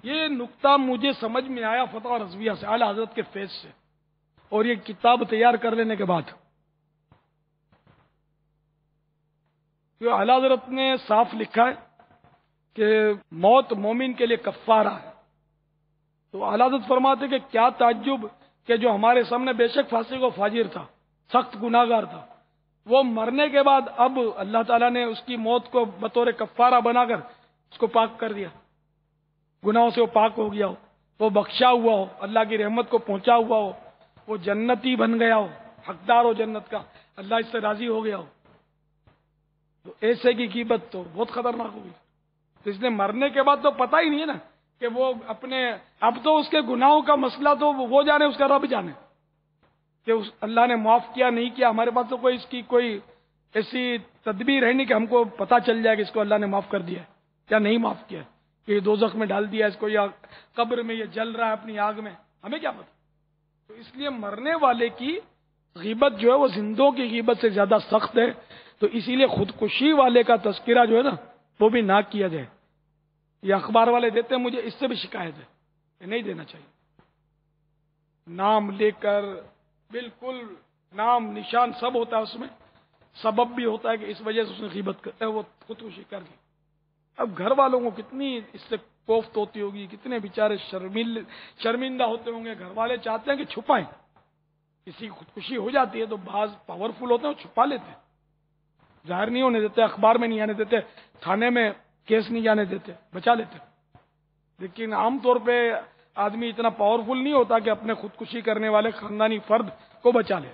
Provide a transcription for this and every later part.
یہ نقطہ مجھے سمجھ میں آیا فتح رضویہ سے، اعلیٰ حضرت کے فیض سے، اور یہ کتاب تیار کر لینے کے بعد اعلیٰ حضرت نے صاف لکھا ہے کہ موت مومن کے لیے کفارہ ہے۔ تو اعلیٰ حضرت فرماتے کہ کیا تعجب کہ جو ہمارے سامنے بے شک فاسق و فاجر تھا، سخت گناہگار تھا، وہ مرنے کے بعد اب اللہ تعالیٰ نے اس کی موت کو بطور کفارہ بنا کر اس کو پاک کر دیا، گناہوں سے وہ پاک ہو گیا ہو، وہ بخشا ہوا ہو، اللہ کی رحمت کو پہنچا ہوا ہو، وہ جنتی بن گیا ہو، حقدار ہو جنت کا، اللہ اس سے راضی ہو گیا ہو، تو ایسے کی غیبت تو بہت خطرناک ہوگی۔ تو اس نے مرنے کے بعد تو پتہ ہی نہیں ہے نا کہ وہ اپنے، اب تو اس کے گناہوں کا مسئلہ تو وہ جانے، اس کا رب جانے کہ اللہ نے معاف کیا نہیں کیا۔ ہمارے پاس تو کوئی اس کی کوئی ایسی تدبیر ہے نہیں کہ ہم کو پتہ چل جائے کہ اس کو اللہ نے معاف کر دیا ہے یا نہیں معاف کیا ہے، کہ یہ دوزخ میں ڈال دیا اس کو یا قبر میں یہ جل رہا ہے اپنی آگ میں، ہمیں کیا پتہ۔ تو اس لیے مرنے والے کی غیبت جو ہے وہ زندوں کی غیبت سے زیادہ سخت ہے، تو اسی لیے خودکشی والے کا تذکرہ جو ہے نا وہ بھی نہ کیا جائے۔ یہ اخبار والے دیتے ہیں، مجھے اس سے بھی شکایت ہے کہ نہیں دینا چاہیے، نام لے کر بالکل نام نشان سب ہوتا ہے، اس میں سبب بھی ہوتا ہے کہ اس وجہ سے اس نے غیبت کر وہ خودکشی کر دی۔ اب گھر والوں کو کتنی اس سے کوفت ہوتی ہوگی، کتنے بیچارے شرمندہ ہوتے ہوں گے، گھر والے چاہتے ہیں کہ چھپائیں، کسی کی خودکشی ہو جاتی ہے تو بعض پاورفل ہوتے ہیں وہ چھپا لیتے ہیں، ظاہر نہیں ہونے دیتے، اخبار میں نہیں آنے دیتے، تھانے میں کیس نہیں جانے دیتے، بچا لیتے۔ لیکن عام طور پہ آدمی اتنا پاورفل نہیں ہوتا کہ اپنے خودکشی کرنے والے خاندانی فرد کو بچا لے۔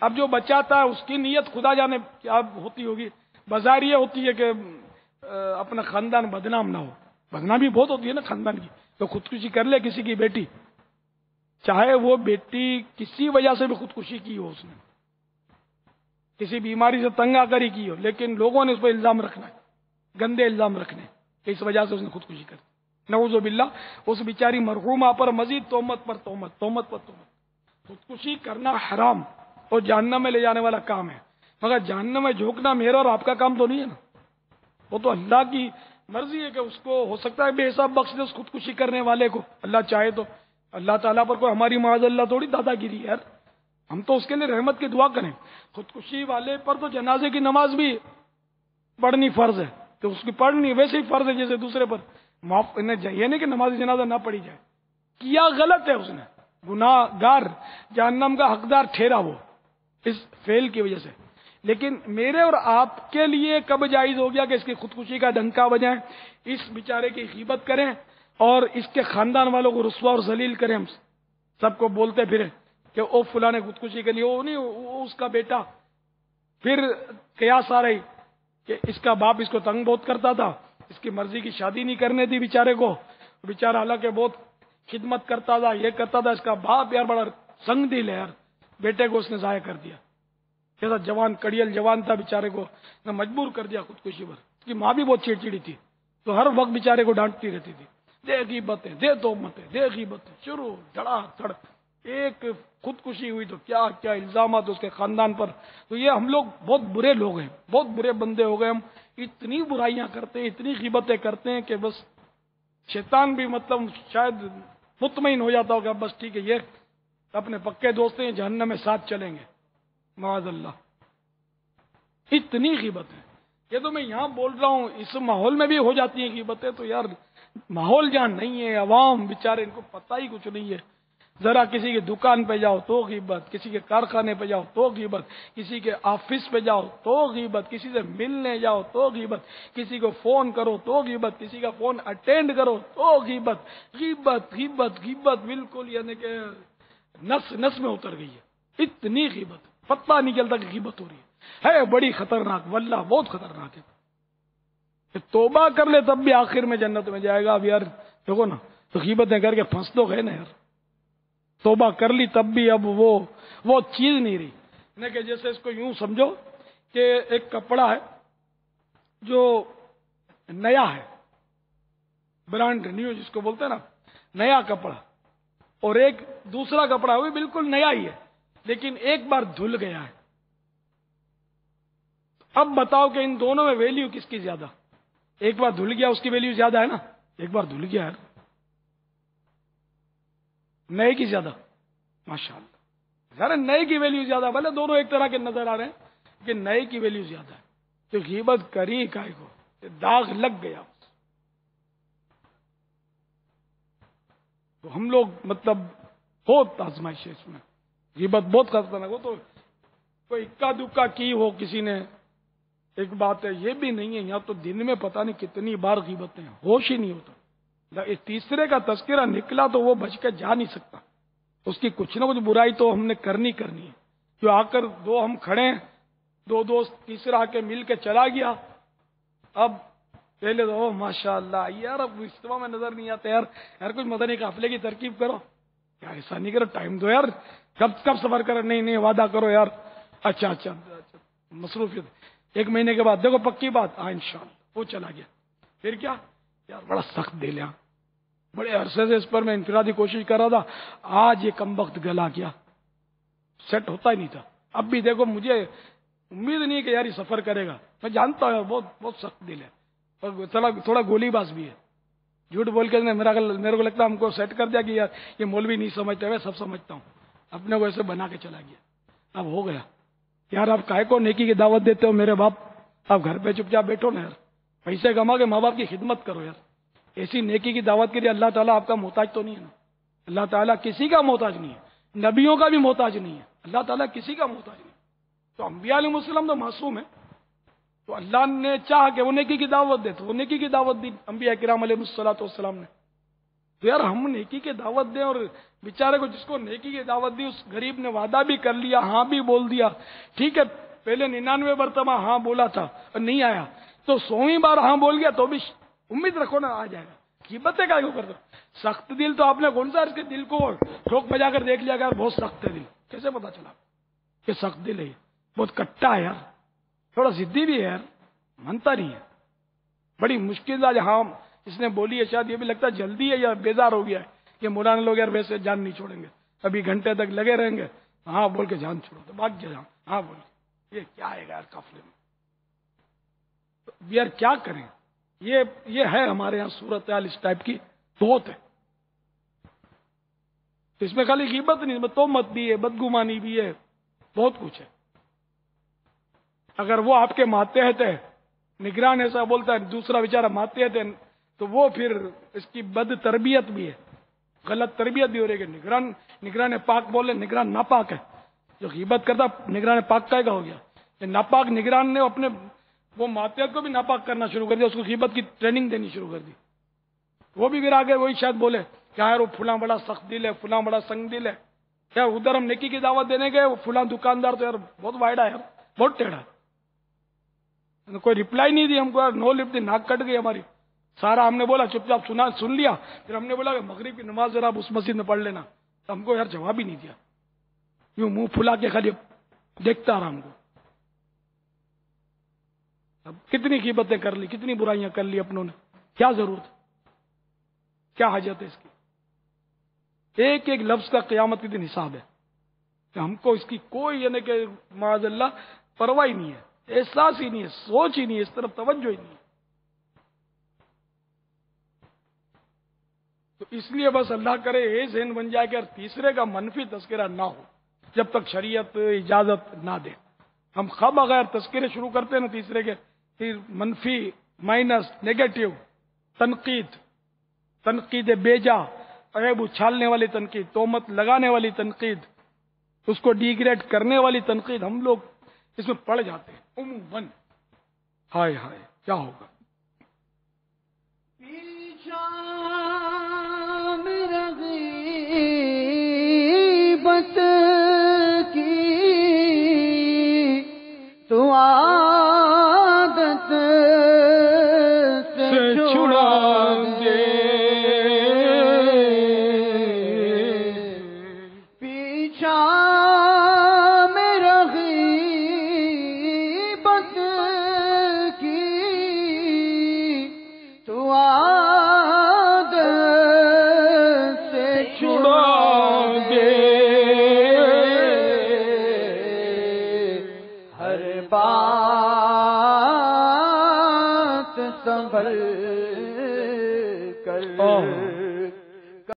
اب جو بچاتا ہے اس کی نیت خدا جانے کیا ہوتی ہوگی، بظاہر یہ ہوتی ہے کہ اپنا خاندان بدنام نہ ہو، بدنامی بہت ہوتی ہے نا خاندان کی، تو خودکشی کر لے کسی کی بیٹی، چاہے وہ بیٹی کسی وجہ سے بھی خودکشی کی ہو، اس نے کسی بیماری سے تنگ آ کر ہی کی ہو، لیکن لوگوں نے اس پہ الزام رکھنا ہے، گندے الزام رکھنے کہ اس وجہ سے اس نے خودکشی کر دی، نعوذ باللہ۔ اس بیچاری مرحومہ پر مزید تہمت پر تہمت، تہمت پر تہمت۔ خودکشی کرنا حرام اور جہنم میں لے جانے والا کام ہے، مگر جہنم میں جھونکنا میرا اور آپ کا کام تو نہیں ہے نا، وہ تو اللہ کی مرضی ہے کہ اس کو ہو سکتا ہے بے حساب بخش دے اس خودکشی کرنے والے کو، اللہ چاہے تو۔ اللہ تعالیٰ پر کوئی ہماری معاذ اللہ تھوڑی دادا گیری ہے یار، ہم تو اس کے لیے رحمت کی دعا کریں۔ خودکشی والے پر تو جنازے کی نماز بھی پڑھنی فرض ہے، تو اس کی پڑھنی ویسے ہی فرض ہے جیسے دوسرے پر معاف کرنا چاہیے، یہ نہیں کہ نماز جنازہ نہ پڑھی جائے، کیا غلط ہے اس نے، گناہ گار، جہنم کا حقدار ٹھہرا وہ اس فعل کی وجہ سے۔ لیکن میرے اور آپ کے لیے کب جائز ہو گیا کہ اس کی خودکشی کا ڈنکا بجائیں، اس بیچارے کی غیبت کریں اور اس کے خاندان والوں کو رسوا اور ذلیل کریں، ہم سب کو بولتے پھریں کہ او فلاں نے خودکشی کے لیے، وہ نہیں وہ اس کا بیٹا، پھر قیاس آ رہی کہ اس کا باپ اس کو تنگ بہت کرتا تھا، اس کی مرضی کی شادی نہیں کرنے دی بیچارے کو، بیچارہ حالانکہ بہت خدمت کرتا تھا، یہ کرتا تھا، اس کا باپ یار بڑا سنگ دل ہے یار، بیٹے کو اس نے ضائع کر دیا، ایسا جوان کڑیل جوان تھا، بیچارے کو نے مجبور کر دیا خودکشی پر۔ اس کی ماں بھی بہت چڑچڑی تھی، تو ہر وقت بیچارے کو ڈانٹتی رہتی تھی، دے غیبتیں، دے تہمتیں، دے غیبتیں، شروع دھڑا دھڑ، ایک خودکشی ہوئی تو کیا کیا الزامات اس کے خاندان پر۔ تو یہ ہم لوگ بہت برے لوگ ہیں، بہت برے بندے ہو گئے، ہم اتنی برائیاں کرتے ہیں، اتنی غیبتیں کرتے ہیں کہ بس شیطان بھی مطلب شاید مطمئن ہو جاتا ہوگا، بس ٹھیک ہے یہ اپنے پکے دوست ہیں، جہنم میں ساتھ چلیں گے، معاذ اللہ۔ اتنی غیبت ہے، یہ تو میں یہاں بول رہا ہوں، اس ماحول میں بھی ہو جاتی ہیں غیبتیں، تو یار ماحول جہاں نہیں ہے، عوام بیچارے ان کو پتہ ہی کچھ نہیں ہے، ذرا کسی کی دکان پہ جاؤ تو غیبت، کسی کے کارخانے پہ جاؤ تو غیبت، کسی کے آفس پہ جاؤ تو غیبت، کسی سے ملنے جاؤ تو غیبت، کسی کو فون کرو تو غیبت، کسی کا فون اٹینڈ کرو تو غیبت، غیبت غیبت غیبت، بالکل یعنی کہ نس نس میں اتر گئی ہے، اتنی غیبت، پتہ نہیں چلتا کہ غیبت ہو رہی ہے بڑی خطرناک، واللہ بہت خطرناک ہے۔ توبہ کر لے تب بھی آخر میں جنت میں جائے گا۔ اب یار دیکھو نا، تو غیبتیں کر کے پھنس تو گئے نا یار، توبہ کر لی تب بھی اب وہ چیز نہیں رہی، نہیں کہ جیسے اس کو یوں سمجھو کہ ایک کپڑا ہے جو نیا ہے، برانڈ نیو جس کو بولتے ہیں نا، نیا کپڑا، اور ایک دوسرا کپڑا وہ بالکل نیا ہی ہے لیکن ایک بار دھل گیا ہے۔ اب بتاؤ کہ ان دونوں میں ویلیو کس کی زیادہ؟ ایک بار دھل گیا اس کی ویلیو زیادہ ہے نا، ایک بار دھل گیا ہے، نئے کی زیادہ؟ ماشاء اللہ، ذرا نئے کی ویلیو زیادہ، بھلے دونوں ایک طرح کے نظر آ رہے ہیں کہ نئے کی ویلیو زیادہ ہے. تو غیبت کری کائے کو، داغ لگ گیا. تو ہم لوگ مطلب بہت آزمائش ہے اس میں، غیبت بہت خطرناک ہو. تو کوئی اکا دکا کی ہو کسی نے، ایک بات ہے یہ بھی نہیں ہے. یہاں تو دن میں پتہ نہیں کتنی بار غیبتیں، ہوش ہی نہیں ہوتا. تیسرے کا تذکرہ نکلا تو وہ بچ کے جا نہیں سکتا، اس کی کچھ نہ کچھ برائی تو ہم نے کرنی ہے. جو آ کر دو ہم کھڑے ہیں، دو دوست، تیسرا آ کے مل کے چلا گیا. اب پہلے تو ماشاء اللہ یار، اب اجتماع میں نظر نہیں آتا یار کچھ مدنی قافلے کی ترکیب کرو. یار ایسا نہیں کرو، ٹائم دو یار، کب سفر کرو. نہیں وعدہ کرو یار. اچھا مصروفیت. 1 مہینے کے بعد دیکھو پکی بات، ہاں انشاءاللہ. وہ چلا گیا. پھر کیا یار، بڑا سخت دل ہے، بڑے عرصے سے اس پر میں انفرادی کوشش کر رہا تھا، آج یہ کم وقت گلا گیا، سیٹ ہوتا ہی نہیں تھا. اب بھی دیکھو مجھے امید نہیں ہے کہ یار یہ سفر کرے گا، میں جانتا ہوں بہت سخت دل ہے، اور تھوڑا گولی باز بھی ہے. جھوٹ بول کے میرے کو لگتا ہے ہم کو سیٹ کر دیا کہ یار یہ مولوی نہیں سمجھتے ہوئے سب سمجھتا ہوں، اپنے کو ایسے بنا کے چلا گیا. اب ہو گیا. یار آپ کائے کو نیکی کی دعوت دیتے ہو میرے باپ؟ آپ گھر پہ چپ چاپ بیٹھو نا یار، پیسے کما کے ماں باپ کی خدمت کرو یار. ایسی نیکی کی دعوت کے لیے اللہ تعالیٰ آپ کا محتاج تو نہیں ہے نا. اللہ تعالیٰ کسی کا محتاج نہیں ہے، نبیوں کا بھی محتاج نہیں ہے. اللہ تعالیٰ کسی کا محتاج نہیں. تو انبیاء علیہ السلام تو معصوم ہے، تو اللہ نے چاہا کہ وہ نیکی کی دعوت دے تو وہ نیکی کی دعوت دی انبیاء کرام علیہ السلام نے. تو یار ہم نیکی کی دعوت دیں، اور بیچارے کو جس کو نیکی کی دعوت دی اس غریب نے وعدہ بھی کر لیا، ہاں بھی بول دیا، ٹھیک ہے پہلے 99 مرتبہ ہاں بولا تھا اور نہیں آیا، تو 100ویں بار ہاں بول گیا تو بھی امید رکھو نا آ جائے گا. غیبتیں کا کر دو. سخت دل تو آپ نے کون سا اس کے دل کو ٹھوک بجا کر دیکھ لیا کہ یار بہت سخت ہے دل، کیسے پتا چلا کہ سخت دل ہے؟ بہت کٹا ہے یار، تھوڑا ضدی بھی ہے یار، مانتا نہیں ہے. بڑی مشکل آج ہاں اس نے بولی ہے، شاید یہ بھی لگتا ہے جلدی ہے یا بیزار ہو گیا ہے کہ مولانا لوگ یار ویسے جان نہیں چھوڑیں گے، ابھی گھنٹے تک لگے رہیں گے، ہاں بول کے جان چھوڑو تو بھاگ جائے. ہاں بول کے یہ کیا ہے یار قافلے میں. یار کیا کریں، یہ ہے ہمارے یہاں صورتحال اس ٹائپ کی بہت ہے. اس میں خالی غیبت نہیں، تہمت بھی ہے، بدگمانی بھی ہے، بہت کچھ ہے. اگر وہ آپ کے ماتحت ہے، نگران ایسا بولتا ہے، دوسرا بیچارہ ماتحت ہے، تو وہ پھر اس کی بد تربیت بھی ہے، غلط تربیت بھی ہو رہی ہے. نگران پاک بولے، نگران ناپاک ہے. جو غیبت کرتا نگران پاک کا ہو گیا. ناپاک نگران نے اپنے وہ ماتحت کو بھی ناپاک کرنا شروع کر دیا، اس کو غیبت کی ٹریننگ دینی شروع کر دی. وہ بھی پھر آگے وہی شاید بولے کیا یار وہ فلاں بڑا سخت دل ہے، فلاں بڑا سنگ دل ہے. یار ادھر ہم نیکی کی دعوت دینے گئے، وہ فلاں دکاندار تو یار بہت وائڈا ہے یار، بہت ٹیڑھا. کوئی رپلائی نہیں دی ہم کو یار، نو لپ دی، ناک کٹ گئی ہماری. سارا ہم نے بولا چپ چاپ سن لیا. پھر ہم نے بولا کہ مغرب کی نماز ذرا آپ اس مسجد میں پڑھ لینا، تو ہم کو یار جواب ہی نہیں دیا، یوں منہ پھلا کے خالی دیکھتا رہا ہم کو. اب کتنی غیبتیں کر لی، کتنی برائیاں کر لی اپنوں نے، کیا ضرورت، کیا حاجت ہے اس کی. ایک ایک لفظ کا قیامت کے دن حساب ہے کہ ہم کو اس کی کوئی یعنی کہ معاذ اللہ پرواہ ہی نہیں ہے، احساس ہی نہیں ہے، سوچ ہی نہیں ہے، اس طرف توجہ ہی نہیں ہے. تو اس لیے بس اللہ کرے یہ ذہن بن جائے کہ تیسرے کا منفی تذکرہ نہ ہو جب تک شریعت اجازت نہ دے. ہم خب اگر تذکرے شروع کرتے ہیں نا تیسرے کے، پھر منفی، مائنس، نیگیٹو، تنقید بیجا، عیب اچھالنے والی تنقید، تہمت لگانے والی تنقید، اس کو ڈیگریڈ کرنے والی تنقید، ہم لوگ اس میں پڑ جاتے ہیں عموماً. ہائے ہائے کیا ہوگا.